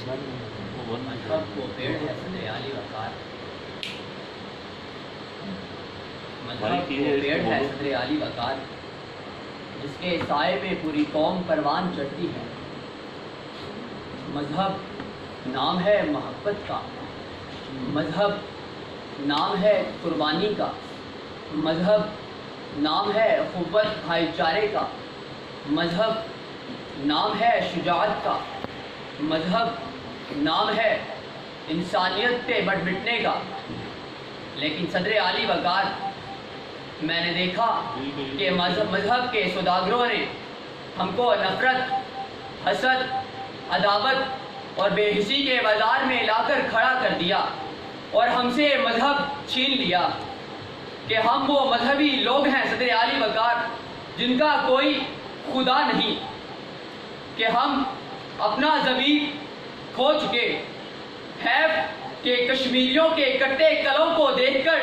مذہب وہ پیڑ ہے صدر عالی وقار، مذہب وہ پیڑ ہے صدر عالی وقار، جس کے سائے پہ پوری قوم پروان چڑھتی ہے۔ مذہب نام ہے محبت کا، مذہب نام ہے قربانی کا، مذہب نام ہے اخوت بھائی چارے کا، مذہب نام ہے شجاعت کا، مذہب نام ہے انسانیت پہ بٹ مٹنے کا۔ لیکن صدر عالی وقار، میں نے دیکھا کہ مذہب کے سوداگروں نے ہم کو نفرت، حسد، عداوت اور بے حسی کے بازار میں لا کر کھڑا کر دیا اور ہم سے مذہب چھین لیا کہ ہم وہ مذہبی لوگ ہیں صدر عالی وقار جن کا کوئی خدا نہیں، کہ ہم اپنا ضمیر کھو چکے، حیف کہ کشمیریوں کے کٹے کلوں کو دیکھ کر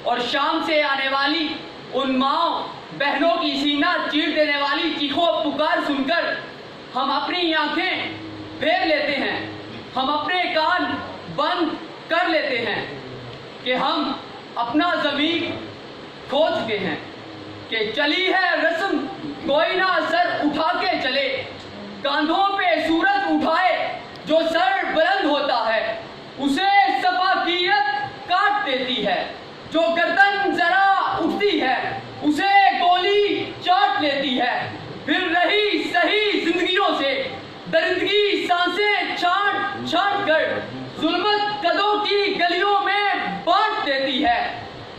اور شام سے آنے والی ان ماؤں بہنوں کی سینہ چیر دینے والی چیخو پکار سن کر ہم اپنی آنکھیں پھیر لیتے ہیں، ہم اپنے کان بند کر لیتے ہیں کہ ہم اپنا ضمیر کھو چکے ہیں، کہ چلی ہے رسم کوئی نہ سر اٹھا کے چلے، کاندھوں پہ سورج اٹھائے جو سر بلند ہوتا ہے اسے سفاکیت کاٹ دیتی ہے، جو گردن ذرا اٹھتی ہے اسے گولی چاٹ لیتی ہے، پھر رہی صحیح زندگیوں سے درندگی سانسیں چھانٹ چھانٹ کر ظلمت قدوں کی گلیوں میں بانٹ دیتی ہے۔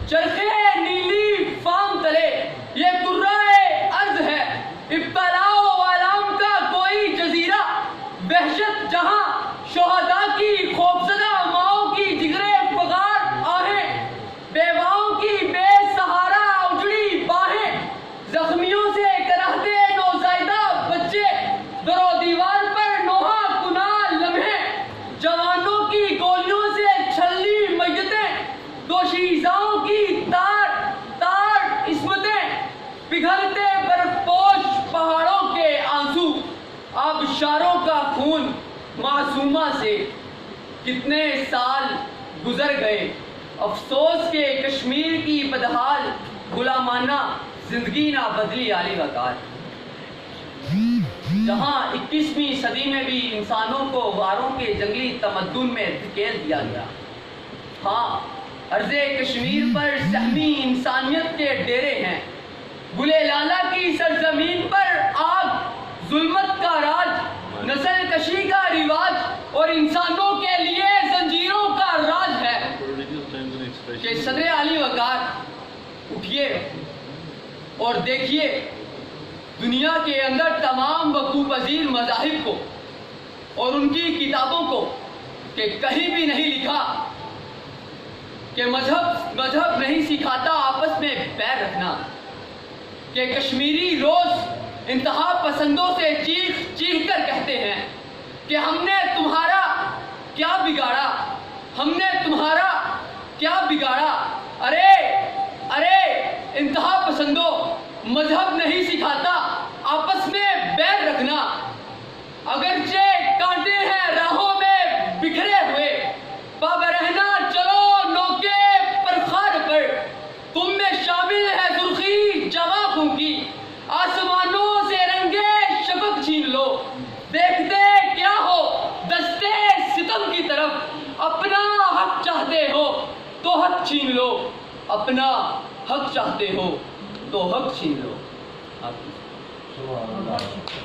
چرخے نیلی فام تلے یہ قرائے ارض ہے، ابتلا و آلام کا کوئی جزیرہ، وحشت جہاں شہداء کی خوفزدہ ماؤں کی جگرے فغار آہیں، بیواؤں کی بے سہارا اجڑی باہیں، زخمیوں سے کراہتے نوزائیدہ بچے، در و دیوار پر نوحہ کناں لمحے، جوانوں کی گولیوں سے چھلنی میتیں، دوشیزاؤں کی تار تار عصمتیں، پگھلتے برف پوش پہاڑوں کے آنسو، آبشاروں کا خون معصومہ سے۔ کتنے سال گزر گئے، افسوس کہ کشمیر کی بدحال غلامانہ زندگی نہ بدلی عالی وقار، جہاں 21ویں صدی میں بھی انسانوں کو غاروں کے جنگلی تمدن میں دھکیل دیا گیا۔ ہاں، ارض کشمیر پر سہمی انسانیت کے ڈیرے ہیں، گلے لالا کی سرزمین پر آگ ظلمت کا راج، نسل کشی کا رواج اور انسانوں کے لیے زنجیروں کا راج ہے۔ کہ صدر عالی وقار اٹھیے اور دیکھیے دنیا کے اندر تمام وقوع پذیر مذاہب کو اور ان کی کتابوں کو، کہ کہیں بھی نہیں لکھا کہ مذہب نہیں سکھاتا آپس میں بیر رکھنا، کہ کشمیری روز انتہا پسندوں سے چیخ چیخ کر کہتے ہیں کہ ہم نے تمہارا کیا بگاڑا، ہم نے تمہارا کیا بگاڑا۔ ارے انتہا پسندوں، مذہب نہیں سکھاتا آپس میں بیر رکھنا، اگرچہ کانٹے ہیں راہوں میں بکھرے ہوئے، پابرہنا چلو نوکے پرخار پر، تم میں شامل ہے سرخی جواں خوں کی، آسمانوں سے رنگے شفق چھین لو، دیکھتے کیا ہو دستے ستم کی طرف، اپنا حق چاہتے ہو تو حق چھین لو، اپنا حق چاہتے ہو تو حق چھین لو۔